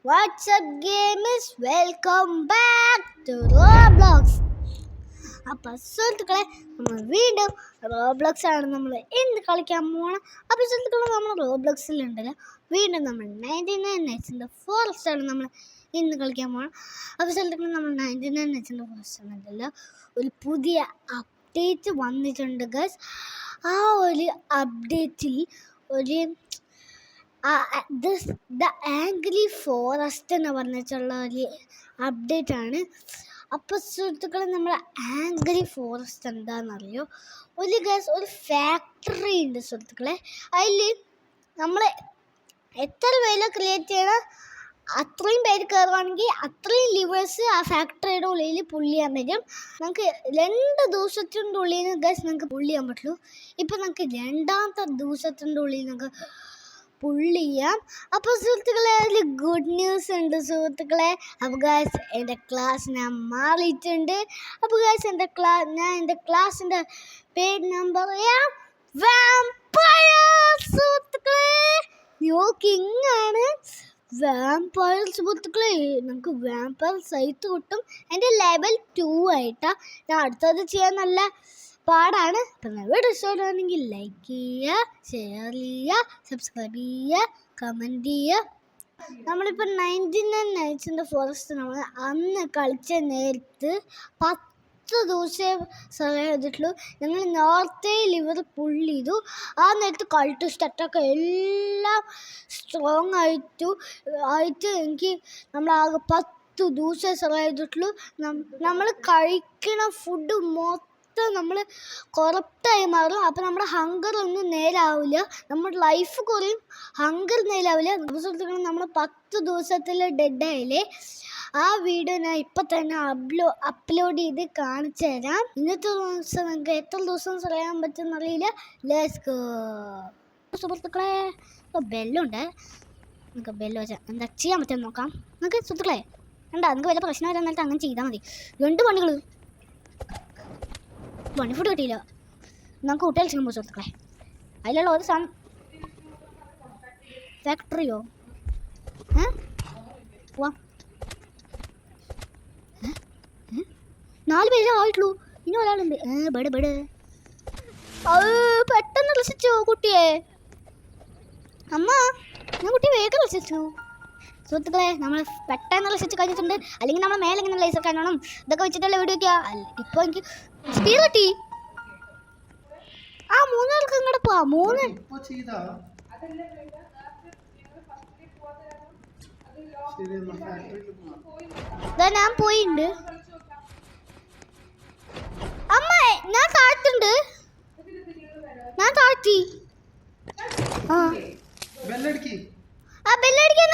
What's up gamers? Welcome back to Roblox. അപ്പോൾ സുഹൃത്തുക്കളെ നമ്മൾ വീണ്ടും റോബ്ലോക്സ് ആണ് നമ്മൾ ഇന്ന് കളിക്കാൻ പോകണം. അപ്പോൾ സുഹൃത്തുക്കളെ നമ്മൾ റോബ്ലോക്സിലുണ്ടല്ലോ വീണ്ടും നമ്മൾ 99 നൈറ്റ്സിൻ്റെ ഫോറസ്റ്റ് ആണ് നമ്മൾ ഇന്ന് കളിക്കാൻ പോകണം. അപ്പോൾ സുഹൃത്തുക്കളെ നമ്മൾ 99 നൈറ്റ്സിൻ്റെ ഫോറസ്റ്റ് ഉണ്ടല്ലോ ഒരു പുതിയ അപ്ഡേറ്റ് വന്നിട്ടുണ്ട് ഗൈസ്. ആ ഒരു അപ്ഡേറ്റിൽ ഒരു ദ ആംഗ്രി ഫോറസ്റ്റ് എന്ന് പറഞ്ഞിട്ടുള്ള ഒരു അപ്ഡേറ്റ് ആണ്. അപ്പോൾ സുഹൃത്തുക്കളെ നമ്മൾ ആംഗ്രി ഫോറസ്റ്റ് എന്താണെന്നറിയോ? ഒരു ഫാക്ടറി ഉണ്ട് സുഹൃത്തുക്കളെ. അതിൽ നമ്മൾ എത്ര പേര് ക്രിയേറ്റ് ചെയ്യണം അത്രയും പേര് കയറുകയാണെങ്കിൽ അത്രയും ലിവേഴ്സ് ആ ഫാക്ടറിയുടെ ഉള്ളിൽ പുള്ളി ചെയ്യാൻ പറ്റും. നമുക്ക് 2 ദിവസത്തിൻ്റെ ഉള്ളിൽ നമുക്ക് പുള്ളി ചെയ്യാൻ പറ്റുള്ളൂ. ഇപ്പം നമുക്ക് 2ാമത്തെ ദിവസത്തിൻ്റെ ഉള്ളിൽ നമുക്ക് പുള്ളി ചെയ്യാം. അപ്പോൾ സുഹൃത്തുക്കളെ അതിൽ ഗുഡ് ന്യൂസ് ഉണ്ട് സുഹൃത്തുക്കളെ. അപ്പോൾ ഗൈസ് എൻ്റെ ക്ലാസ് ഞാൻ മാറിയിട്ടുണ്ട്. അപ്പോൾ ഗൈസ് ഞാൻ എൻ്റെ ക്ലാസ്സിൻ്റെ പേജ് നമ്പർ വാമ്പയർ സുഹൃത്തുക്കളെ. ന്യൂ കിങ് ആണ് വാമ്പയർ സുഹൃത്തുക്കളെ. നമുക്ക് വാമ്പയർ സൈറ്റ് കിട്ടും. എൻ്റെ ലെവൽ 2 ആയിട്ടാണ്. ഞാൻ അടുത്തത് ചെയ്യാൻ നല്ല പാടാണ്. അപ്പം വീഡിയോ ഇഷ്ടമാണെങ്കിൽ ലൈക്ക് ചെയ്യുക, ഷെയർ ചെയ്യുക, സബ്സ്ക്രൈബ് ചെയ്യുക, കമൻറ്റ് ചെയ്യുക. നമ്മളിപ്പോൾ 99 നൈറ്റ്സിൻ്റെ ഫോറസ്റ്റ് നമ്മൾ അന്ന് കളിച്ച നേരത്ത് 10 ദിവസമേ സർവൈവ് ചെയ്തിട്ടുള്ളൂ. ഞങ്ങൾ നേരത്തെ ലിവർ പുള്ളി ചെയ്തു. ആ നേരത്ത് കൾട്ട് സ്റ്ററ്റൊക്കെ എല്ലാം സ്ട്രോങ് ആയിട്ട് എനിക്ക് നമ്മളാകെ 10 ദിവസമേ സർവൈവ് ചെയ്തിട്ടുള്ളൂ. നമ്മൾ കഴിക്കുന്ന ഫുഡ് നമ്മൾ കൊറപ്റ്റായി മാറും. അപ്പോൾ നമ്മുടെ ഹങ്കർ ഒന്നും നേരാവില്ല, നമ്മുടെ ലൈഫ് കുറയും, ഹങ്കർ നേരാവില്ല. സുഹൃത്തുക്കൾ നമ്മൾ 10 ദിവസത്തിൽ ഡെഡായില്ലേ. ആ വീഡിയോ ഞാൻ ഇപ്പം തന്നെ അപ്ലോഡ് ചെയ്ത് കാണിച്ചു തരാം. ഇന്നത്തെ ദിവസം നിങ്ങൾക്ക് എത്ര ദിവസം പറയാൻ പറ്റുമെന്നറിയില്ല. ലെറ്റ്സ് ഗോ സുഹൃത്തുക്കളെ. ഇപ്പോൾ ബെല്ലുണ്ട്. നിങ്ങൾക്ക് ബെല്ല് വെച്ചാൽ എന്താ ചെയ്യാൻ പറ്റുമെന്ന് നോക്കാം. നിങ്ങൾക്ക് സുഹൃത്തുക്കളെ എന്താ നിങ്ങൾക്ക് വല്ല പ്രശ്നം വരാൻ നേരത്തെ അങ്ങനെ ചെയ്താൽ മതി. 2 പണികൾ പണി ഫുഡ് കിട്ടിയില്ല. നമുക്ക് കുട്ടികൾ ചെയ്യുമ്പോൾ സുഹൃത്തുക്കളെ അതിലുള്ള ഒരു സാധനം ഫാക്ടറിയോ വാ 4 പേരേ ആയിട്ടുള്ളൂ. ഇനി ഒരാളുണ്ട് ബെഡ് പെട്ടെന്ന് രസിച്ചോ കുട്ടിയെ. അമ്മ ഞാൻ കുട്ടിയെ വേഗം രസിച്ചു സുഹൃത്തുക്കളെ. നമ്മൾ പെട്ടെന്ന് രസിച്ച് കഴിഞ്ഞിട്ടുണ്ട്. അല്ലെങ്കിൽ നമ്മൾ മേലെ ഇങ്ങനെ ലേസർ കാണണം. ഇതൊക്കെ വെച്ചിട്ടല്ലേ വീഡിയോ വയ്ക്കുക. ഇപ്പോൾ എനിക്ക് സ്പീഡ് കിട്ടി. ആ 3 ആൾക്ക് ഇങ്ങോട്ട് പോവാം. 3 ഞാൻ പോയിട്ടുണ്ട്. അമ്മ ഞാൻ താഴ്ത്തുണ്ട്. ഞാൻ താഴ്ത്തി. ബെല്ലടിക്കാൻ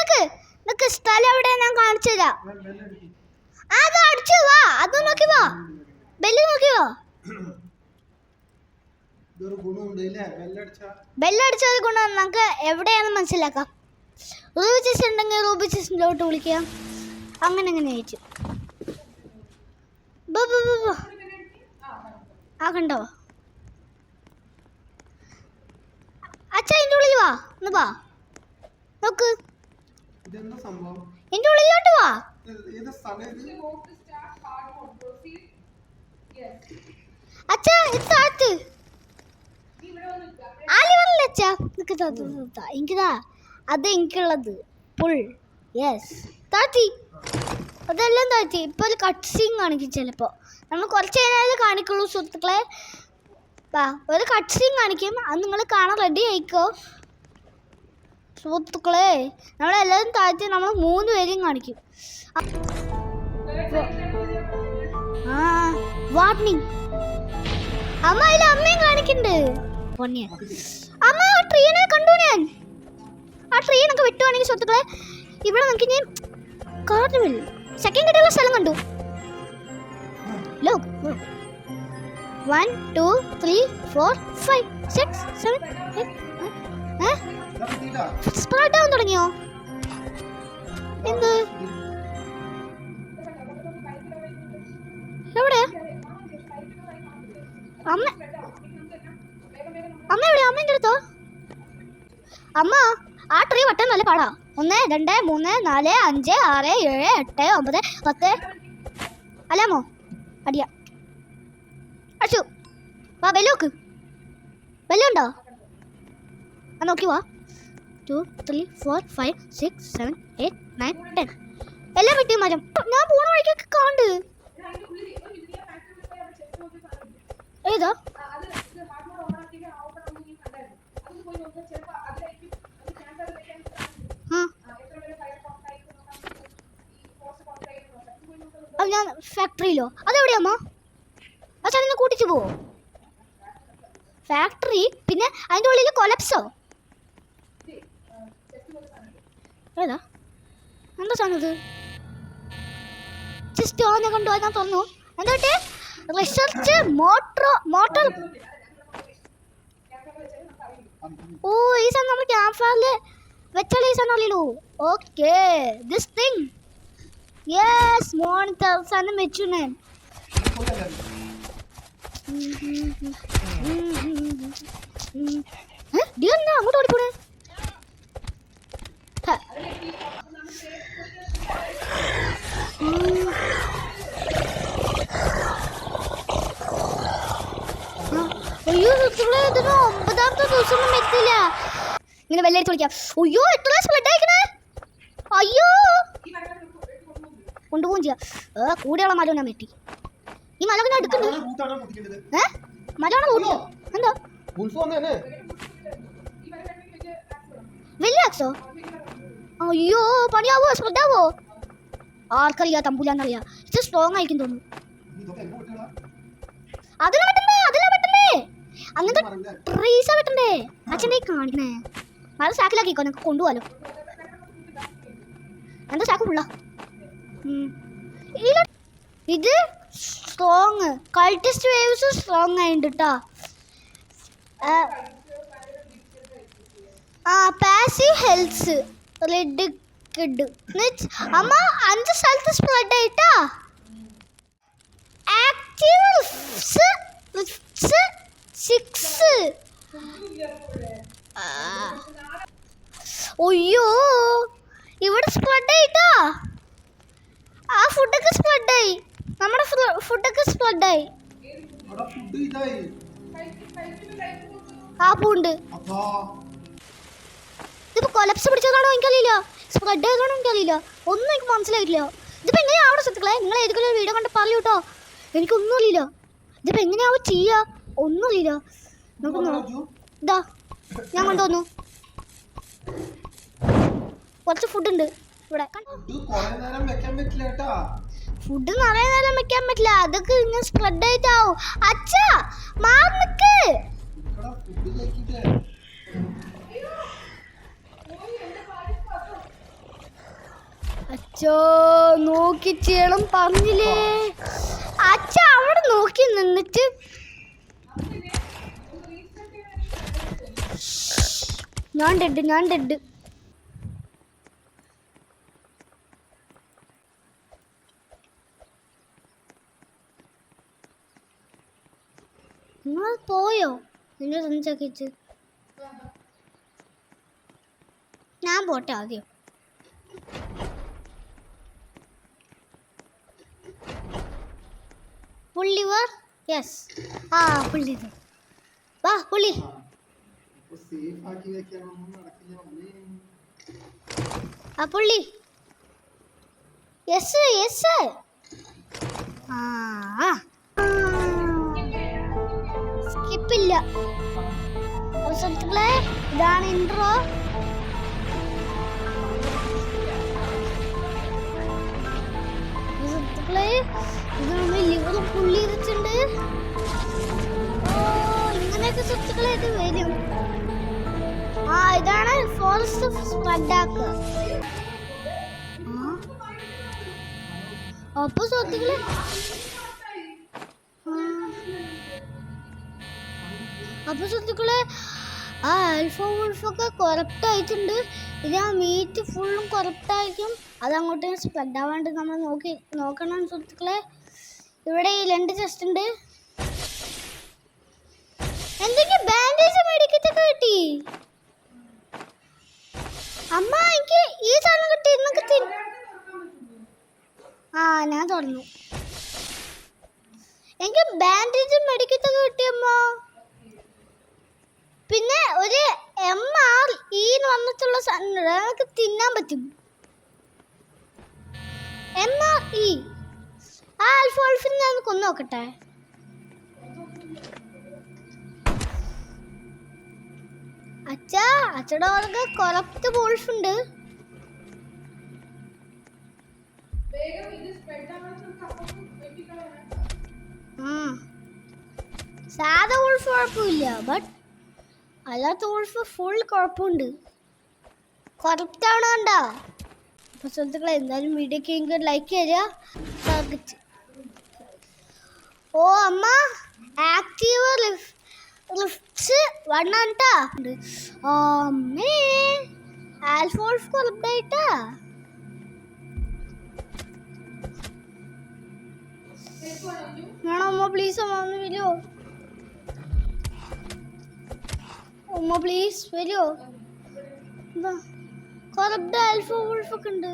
നിനക്ക് സ്ഥലം എവിടെ ഞാൻ കാണിച്ചു തരാം. അത് അടിച്ചു വാ. അത് നോക്കി വാ. ബെല്ല് നോക്കി വാ. ബെല്ലടിച്ചത് ഗുണം നമുക്ക് എവിടെയാണെന്ന് മനസ്സിലാക്കാം. റൂബി ചെസ് ഉണ്ടെങ്കിൽ റൂബി ചെസ്സിലോട്ട് വിളിക്കാം. അങ്ങനെ ചോദിച്ചു. ആ കണ്ടോ അച്ഛാ എൻ്റെ ഉള്ളിൽ വാ. ഒന്ന് വാ നോക്ക്. എൻ്റെ ഉള്ളിലോട്ട് വാ. അച്ഛാ ഇത് താത്ത് ആലിവറല്ലേ അച്ഛാ. എനിക്കതാ അത് എനിക്കുള്ളത് പുൾ. യെസ് താത്തി അതെല്ലാം താത്തി. ഇപ്പോൾ ഒരു കട്ട് സീൻ കാണിക്കും. ചിലപ്പോൾ നമ്മൾ കുറച്ച് കഴിഞ്ഞാൽ കാണിക്കുള്ളൂ സുഹൃത്തുക്കളെ. ഒരു കട്ട് സീൻ കാണിക്കും. അത് നിങ്ങൾ കാണാൻ റെഡി ആയിക്കോ സുഹൃത്തുക്കളെ. നമ്മളെല്ലാവരും താഴ്ത്തി നമ്മൾ 3 പേരെയും കാണിക്കും. വാർണിംഗ് അമ്മ അതിൽ അമ്മയും കാണിക്കുന്നുണ്ട്. അമ്മ ആ ട്രീനെ കണ്ടു ഞാൻ. ആ ട്രീ നമുക്ക് വിട്ടുവാണെങ്കിൽ സുഹൃത്തുക്കളെ ഇവിടെ നമുക്ക് ഇനി കാർണിവൽ സെക്കൻഡ് കിട്ടിയുള്ള സ്ഥലം കണ്ടു. 1 2 3 4 5 6 7 8 സ്പ്രെഡ് ആവാൻ തുടങ്ങിയോ? എന്ത് എവിടെ അമ്മ എവിടെ? അമ്മേൻ്റെ അടുത്തോ? അമ്മ ആ ട്രീ വെട്ടാൻ നല്ല പാടാ. 1 2 3 4 5 6 7 8 9 10. അല്ലാമോ അടിയാ അടിച്ചു. വാ ബെല്ലോക്ക്, ബെല്ലുണ്ടോ? ആ നോക്കി വാ. 2 3 4 5 6 7 8 9 10 എല്ലാം വെട്ടി മരം. ഞാൻ പോണ വഴിക്കൊക്കെ കാണ്ട്. ഏതാ? ഞാൻ ഫാക്ടറിയിലോ? അതെവിടെയാമ്മ? അച്ഛനെ കൂട്ടിച്ചു പോവോ? ഫാക്ടറി പിന്നെ അതിൻ്റെ ഉള്ളിൽ കൊലപ്സോ? ഏതാ? എന്താ സാധനം? ജസ്റ്റ് ഞാൻ കണ്ടു, ഞാൻ തുറന്നു. എന്താ പറ്റേ? Research motor. ഓ ഈ സാധനം നമ്മൾ ക്യാമ്പ് ഫയറിൽ വെച്ചാൽ ഈ സാധനം അറിയല്ലോ. Okay this thing. Yes monitor സാധനം വെച്ചു ഞാൻ. എന്നാ അങ്ങോട്ട് ഓടിപ്പോണേ? അയ്യോ ഇതിന് 9ാമത്തെ ദിവസമൊന്നും എത്തില്ല. ഇങ്ങനെ വെല്ലടിച്ച് വിളിക്കാം. അയ്യോ എത്ര സ്പ്രെഡ് ആയിക്കണേ. അയ്യോ കൊണ്ടുപോകും ചെയ്യാം. കൂടെയുള്ള മരം ഞാൻ വെട്ടി. ഈ മല പിന്നെ എടുക്കുന്നു. മലയാണോ? എന്താ വലിയ ആക്സോ? അയ്യോ പണിയാവോ? സ്പ്രെഡാവോ? ആർക്കറിയാ? തമ്പൂലാന്നറിയാ. ഇത് സ്ട്രോങ് ആയിരിക്കും തോന്നുന്നു. അതിലാ വെട്ടണ്ടേ അങ്ങനത്തെ ട്രീസാ വെട്ടണ്ടേ. അച്ഛനെ കാണിക്കണേ. മരം സാക്കിലാക്കിക്കോ, നിങ്ങൾക്ക് കൊണ്ടുപോകാലോ. എന്താ സാക്ക് ഫുള്ള? ഇത് സ്ട്രോങ് കൾട്ടിസ്റ്റ് വേവ്സ് സ്ട്രോങ് ആയിട്ടുണ്ട് കേട്ടോ. പാസീവ് ഹെൽത്ത് റെഡ് കിഡ് അമ്മ 5 സ്ഥലത്ത് സ്പ്രെഡ് ആയിട്ടാ. ആക്റ്റീവ് 6. അയ്യോ ഇവിടെ സ്പ്രെഡ് ആയിട്ടാ. ആ ഫുഡൊക്കെ സ്പ്രെഡ് ആയി. നമ്മുടെ ഫുഡൊക്കെ സ്പ്രെഡ് ആയി. ആ പൂണ്ട്. ഇതിപ്പോ കൊലപ്സ് പിടിച്ചതാണോ എനിക്കറിയില്ല, സ്പ്രെഡ് ആയതാണോ എനിക്കറിയില്ല, ഒന്നും എനിക്ക് മനസ്സിലായിട്ടില്ല. ഇതിപ്പോ എങ്ങനെയാ അവിടെ സുഹൃത്തുക്കളെ? നിങ്ങൾ ഏതെങ്കിലും വീഡിയോ കണ്ട് പറയൂ കേട്ടോ, എനിക്കൊന്നും അറിയില്ല. ഇതിപ്പോ എങ്ങനെയാവോ ചെയ്യാ? ഒന്നും അറിയില്ല. ഇതാ ഞാൻ കൊണ്ടുവന്നു. കുറച്ച് ഫുഡ് ഉണ്ട് ഇവിടെ. ഫുഡ് നിറയെ നേരം വെക്കാൻ പറ്റില്ല, അതൊക്കെ ഇങ്ങനെ സ്പ്രെഡ് ആയിട്ടാവും. അച്ഛാ മാറി നിക്ക്. അച്ഛോ നോക്കി ചെയ്യണം പറഞ്ഞില്ലേ? അച്ഛ അവിടെ നോക്കി നിന്നിട്ട് ഞാൻ ഡെഡ്. നിങ്ങൾ പോയോ? നിന്നെ സംസാരിച്ച് ഞാൻ പോട്ടെ ആദ്യം. പുള്ളി വാ. യെസ് പുള്ളി വാ. പുള്ളി പുള്ളി യെസ് സ്കിപ്പില്ല. സുഹൃത്തുക്കളെ ഇതാണ് ഇൻട്രോ. സുഹൃത്തുക്കളെ ഇത് നമ്മൾ ലിവർ പുള്ളി വെച്ചിട്ടുണ്ട്. ഇങ്ങനെയൊക്കെ സുഹൃത്തുക്കളെ ഇത് വരും. ഇതാണ് ഫോറസ്റ്റ് സ്പ്രെഡ് ആക്കുക. അപ്പൊ സുഹൃത്തുക്കളെ ആ ആൽഫ വോൾഫൊക്കെ കറക്റ്റ് ആയിട്ടുണ്ട്. ഇത് ആ മീറ്റ് ഫുള്ളും കറക്റ്റ് ആയിരിക്കും. അതങ്ങോട്ട് സ്പ്രെഡ് ആവാണ്ട് നമ്മൾ നോക്കണം സുഹൃത്തുക്കളെ. ഇവിടെ ഈ 2 ചെസ്റ്റ് ഉണ്ട്. എന്തെങ്കിലും ബാൻഡേജ് മെഡിക്കറ്റൊക്കെ കിട്ടി. അമ്മ എനിക്ക് ഈ സാധനം കിട്ടി. ആ ഞാൻ തുറന്നു. എനിക്ക് ബാൻഡേജും മെഡിക്കറ്റൊക്കെ കിട്ടിയമ്മ. പിന്നെ ഒരു MRE വന്നിട്ടുള്ള സാധനം നമുക്ക് തിന്നാൻ പറ്റും. MRE ആ ആൽഫോൾഫിനെ ഞാൻ കൊന്നു നോക്കട്ടെ. അച്ഛടെ അവർക്ക് കൊറപ്റ്റ് വോൾഫ് ഉണ്ട്. സാധാ വോൾഫ് കുഴപ്പമില്ല, ബട്ട് അല്ലാത്ത വോൾഫ് ഫുൾ കുഴപ്പമുണ്ട്. കൊറപ്റ്റ് ആണ് കണ്ട. അപ്പൊ സുഹൃത്തുക്കളെ എന്തായാലും വീഡിയോക്ക് എനിക്ക് ലൈക്ക് തരിക. ഓ അമ്മ ആക്റ്റീവ് ലിഫ്റ്റ്സ് വണ്ണാണ്ടാ. അമ്മേ ആൽഫോൾഫ് കൊറപ്റ്റായിട്ടാ. വേണോ അമ്മ പ്ലീസ് അമ്മ ഒന്ന് വരുമോ? അമ്മ പ്ലീസ് വരുമോ? എന്താ കൊറപ്റ്റ് ആൽഫോൾഫ് ഒക്കെ ഉണ്ട്.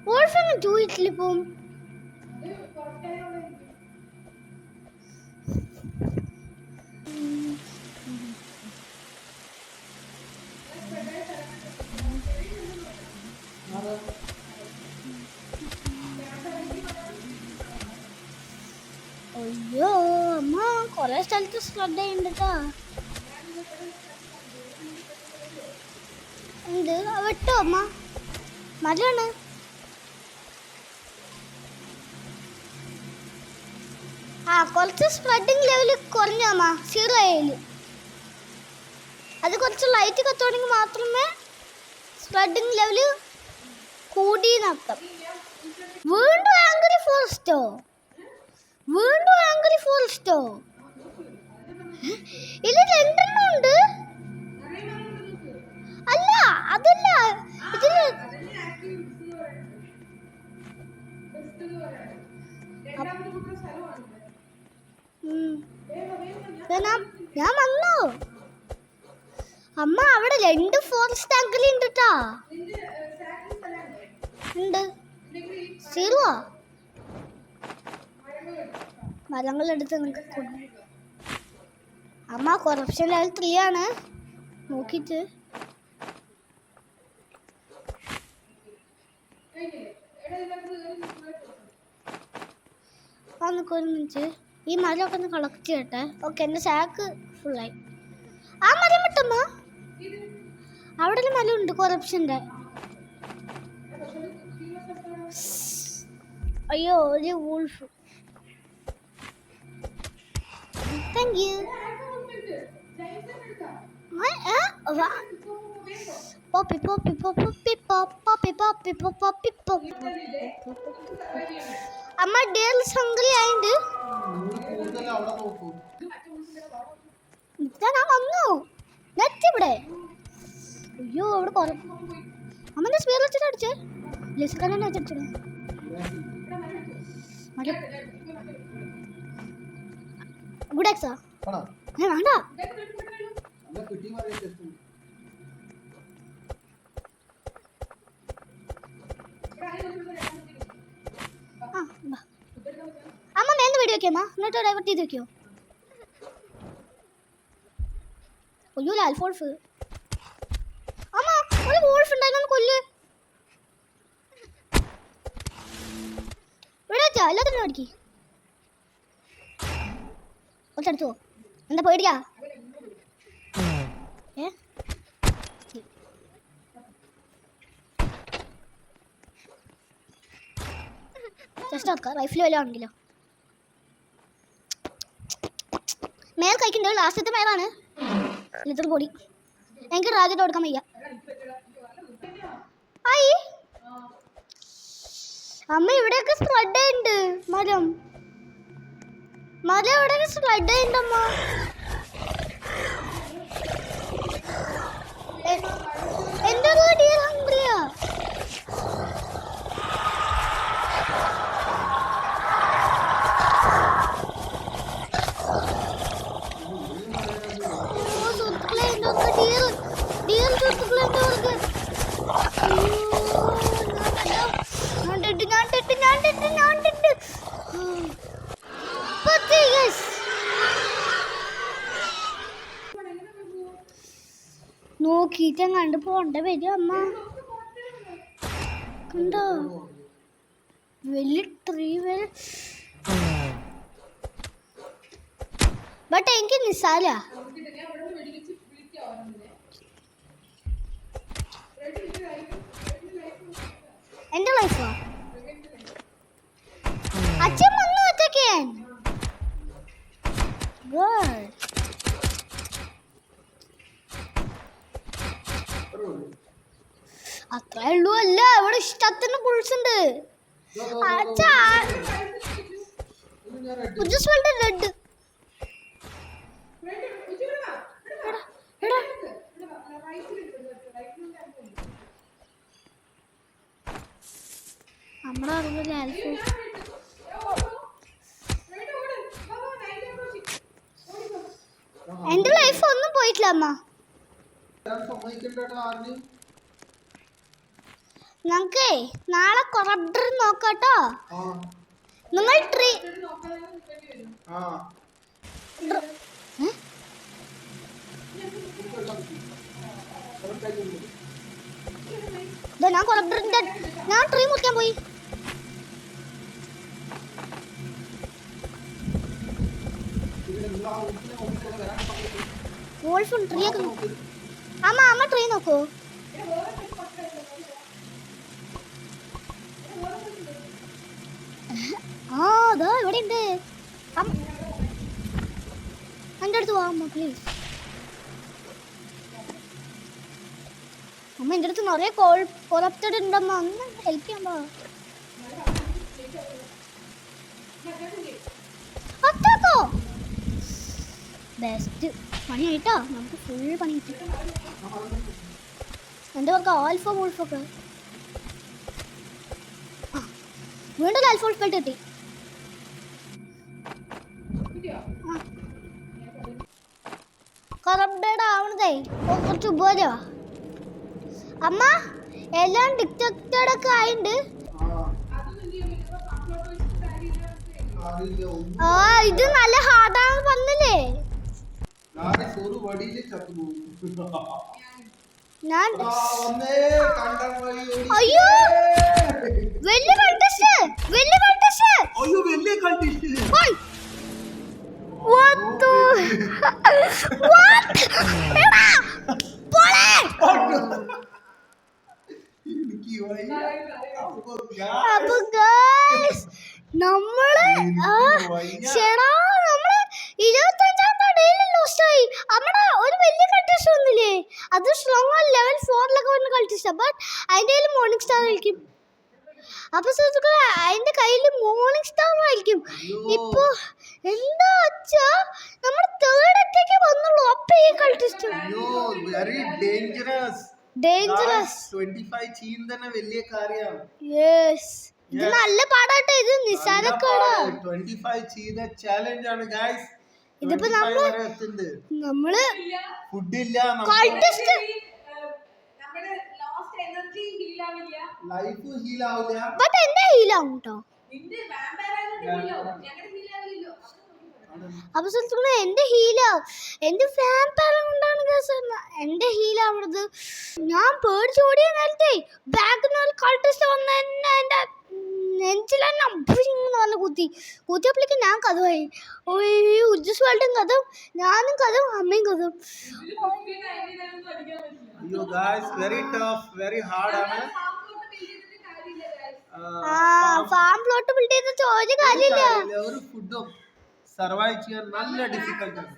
വോൾഫ് അങ്ങനെ ചോദിച്ചില്ലിപ്പം. അയ്യോ അമ്മ കൊറേ സ്ഥലത്ത് സ്പ്രെഡ് ചെയ്യുന്നുണ്ട്. എന്ത് വിട്ടോ അമ്മ? മഴയാണ്. ആ കുറച്ച് സ്പ്രെഡിങ് ലെവൽ കുറഞ്ഞു അമ്മ. 0 ആയാല് അത് കുറച്ച് ലൈറ്റ് കത്തോണെങ്കിൽ മാത്രമേ സ്പ്രെഡിങ് ലെവൽ കൂടി നടത്താം. വീണ്ടും ആംഗ്രി ഫോറസ്റ്റോ? ഇതിൽ 2 എണ്ണം ഉണ്ട്. അല്ല അതല്ല ഇതില്. ഞാൻ വന്നു അമ്മ. അവിടെ 2 ഫോറസ്റ്റ് ആംഗിൾ ഉണ്ട് ട്ടാ. ഉണ്ട് 0 മരങ്ങളെടുത്ത് നിങ്ങൾക്ക് അമ്മ. കൊറപ്ഷൻ ലെവൽ 3 ആണ്. നോക്കിട്ട് ഒരു മിനിറ്റ് ഈ മരമൊക്കെ ഒന്ന് കളക്ട് ചെയ്യട്ടെ. ഓക്കെ എൻ്റെ സാക്ക് ഫുള്ളായി. ആ മരം വിട്ടമ്മ. അവിടെ ഒരു മരം ഉണ്ട് കൊറപ്ഷൻ്റെ. അയ്യോ ഒരു wolf. Thank you. Poppy Poppy Poppy Poppy Poppy Poppy Poppy. അമ്മ ഡേൽ ഹംഗ്രി ആയിണ്ട്. ഞാൻ വന്നു ഇവിടെ. അയ്യോ അവിടെ കുറേ അമ്മന്റെ സ്പീഡ് വെച്ചിട്ട് അടിച്ചേ. ലിസ്കനെ വെച്ചിട്ട് ഗുഡ് എക്സാ വേണ്ട. അമ്മ മേന്ന് വീഡിയോ വെക്കാ എന്നിട്ട് ഡൈവേർട്ട് ചെയ്ത് വെക്കോ. അയ്യോ ആൽഫോൾഫ്. അമ്മ ഒരു വോൾഫ് ഉണ്ടായിരുന്നു കൊല്ല്. ഇവിടെ വെച്ചാ എല്ലാത്തിനും അടിക്കി. ഒച്ചെടുത്തോ എന്താ പേടിയാ? ജസ്റ്റ് നോക്കാം റൈഫിൽ വല്ലതും ആണെങ്കിലോ. മേൽ കഴിക്കണ്ടോ? ലാസ്റ്റത്തെ മേലാണ് ലിറ്റർ പൊടി. എനിക്ക് റാഗറ്റ് കൊടുക്കാൻ വയ്യ. ആയി അമ്മ ഇവിടെയൊക്കെ സ്പ്രെഡ് ഉണ്ട്. മരം ഇവിടെയൊക്കെ സ്പ്രെഡ് ഉണ്ടമ്മ. എന്റെ ഡിയർ ഹംഗ്രിയാ. മിനിറ്റ് കണ്ടു പോണ്ട വരും അമ്മ. കണ്ടോ വലിയ ട്രീ വരെ. ബട്ട് എനിക്ക് നിസാല എന്റെ ലൈഫോ അച്ഛൻ വന്നു ഒറ്റയ്ക്കാൻ. അത്രേ ഉള്ളൂ. അല്ല ഇവിടെ ഇഷ്ടത്തിന് പുൾസുണ്ട്. റെഡ് നമ്മുടെ അറിവില്ല. എന്റെ ലൈഫ് ഒന്നും പോയിട്ടില്ല അമ്മ. ഞങ്ങക്കേ നാളെ കൊറപ്റ്റർ നോക്കാട്ടോ. നിങ്ങൾ ട്രീ ഞാൻ കൊറപ്റ്ററിന്റെ ഞാൻ ട്രീ മുറിക്കാൻ പോയി. വോൾഫും ട്രീ ഒക്കെ അമ്മ അമ്മ ട്രീ നോക്കൂ. ആ അതാ ഇവിടെ ഉണ്ട്. എൻ്റെ അടുത്ത് വാ അമ്മ പ്ലീസ്. അമ്മ എൻ്റെ അടുത്ത് നിറയെ കൊറപ്റ്റഡ് ഉണ്ടമ്മ. ഒന്ന് ഹെൽപ്പ് ചെയ്യാൻ പാ. അത്താക്കോ ബെസ്റ്റ് പണിയായിട്ടോ. നമുക്ക് ഫുൾ പണി കിട്ടി. എൻ്റെ പേർക്ക് ആൽഫ വോൾഫൊക്കെ വീണ്ടും ആൽഫ വോൾഫ് ബെൽറ്റ് കിട്ടി. കറപ്റ്റഡ് ആവണതേ കുറച്ച് ഉപകാരമാ അമ്മ. എല്ലാം ഡിറ്റക്റ്റഡ് ഒക്കെ ആയിണ്ട്. ആ ഇത് നല്ല ഹാർഡാണെന്ന് പറഞ്ഞില്ലേ. ഞാൻ അയ്യോ വലിയ കൾട്ടിസ്റ്റ് വലിയ കൾട്ടിസ്റ്റ്. അയ്യോ വലിയ കൾട്ടിസ്റ്റ്. What the what? എടാ പോളെ. അപ്പൊ ഗൈസ് നമ്മള് ശരാ നമ്മള് 25-ാം ഡേയിൽ ലോസ്റ്റ് ആയി. നമ്മുടെ ഒരു വലിയ കൾട്ടിസ്റ്റ് ഒന്നില്ലേ അത് സ്ട്രോങ് ലെവൽ 4 വന്ന് കൾട്ടിസ്റ്റ്. ബട്ട് അതിൻ്റെ കയ്യിൽ മോർണിംഗ് സ്റ്റാർ ആയിരിക്കും. അപ്പൊ സുഹൃത്തുക്കളെ അതിന്റെ കയ്യിൽ മോർണിംഗ് സ്റ്റാർ ആയിരിക്കും. ഇപ്പൊ എന്താ വെച്ചാ നമ്മൾ തേർഡ് അറ്റാക്ക് വന്നുള്ളൂ. അപ്പൊ ഈ കൾട്ടിസ്റ്റ് വെരി ഡേഞ്ചറസ്. 25 ചീൻ തന്നെ വലിയ കാര്യമാണ്. യെസ് ഇത് നല്ല പാടാട്ടോ. ഇത് നിസാരക്കാടാ. 25 ചെയ്ത ചാലഞ്ച് ആണ് ഗൈസ്. ഇതിപ്പോ നമ്മള് ഫുഡ് ഇല്ല കൾട്ടിസ്റ്റ് ലൈഫ് ഹീൽ ആവില്ല. ബട്ട് എന്റെ ഹീൽ ആവും കേട്ടോ. അപ്പൊ സുഹൃത്തുക്കളെ എന്റെ ഹീലാ എന്റെ വാമ്പയർ കൊണ്ടാണ് എന്റെ ഹീലാവണത്. ഞാൻ പേടിച്ചോടിയ നേരത്തെ ബാക്കിൽ കൾട്ടിസ്റ്റ് വന്ന എന്റെ നെഞ്ചിലെന്നെ വന്ന് കുത്തിയപ്പോഴേക്ക് ഞാൻ കഥമായി. ഉജ്ജസ് വേൾഡും കഥം ഞാനും കഥം അമ്മയും കഥം. വെരി ടഫ് വെരി ഹാർഡ് ആണ്. ഫാം പ്ലോട്ട് ബിൽഡ് ചെയ്ത ചോദ്യ കാര്യമില്ല. ഒരു ഫുഡും സർവൈവ് ചെയ്യാൻ നല്ല ഡിഫിക്കൽട്ട് ആണ്.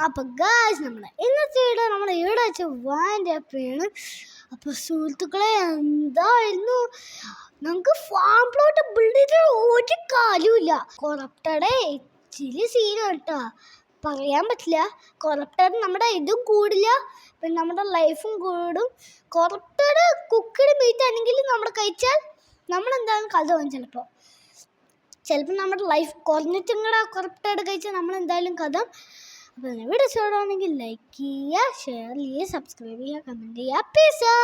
അപ്പൊ ഗായ്സ് നമ്മുടെ ഇന്നത്തെ വീഡിയോ നമ്മൾ ഇവിടെ വെച്ച് വാൻ്റെ അപ്പയാണ്. അപ്പൊ സുഹൃത്തുക്കളെ എന്തായിരുന്നു നമുക്ക് ഫാം പ്ലോട്ട് ബിൽഡ് ചെയ്ത ഒരു കാര്യമില്ല. കൊറപ്റ്റഡേ ഇച്ചിരി സീന കേട്ടോ പറയാൻ പറ്റില്ല. കൊറപ്റ്റഡ് നമ്മുടെ ഇതും കൂടില്ല പിന്നെ നമ്മുടെ ലൈഫും കൂടും. കൊറപ്റ്റഡ് കുക്കിഡ് മീറ്റ് ആണെങ്കിൽ നമ്മൾ കഴിച്ചാൽ നമ്മളെന്തായാലും കഥ പോകും. ചിലപ്പോൾ നമ്മുടെ ലൈഫ് കുറഞ്ഞിട്ടും കൂടെ കൊറപ്റ്റഡ് കഴിച്ചാൽ നമ്മളെന്തായാലും കഥ. അപ്പോൾ വീഡിയോ ഇഷ്ടമാണെങ്കിൽ ലൈക്ക് ചെയ്യുക, ഷെയർ ചെയ്യുക, സബ്സ്ക്രൈബ് ചെയ്യുക, കമൻറ്റ് ചെയ്യുക. പീസ്.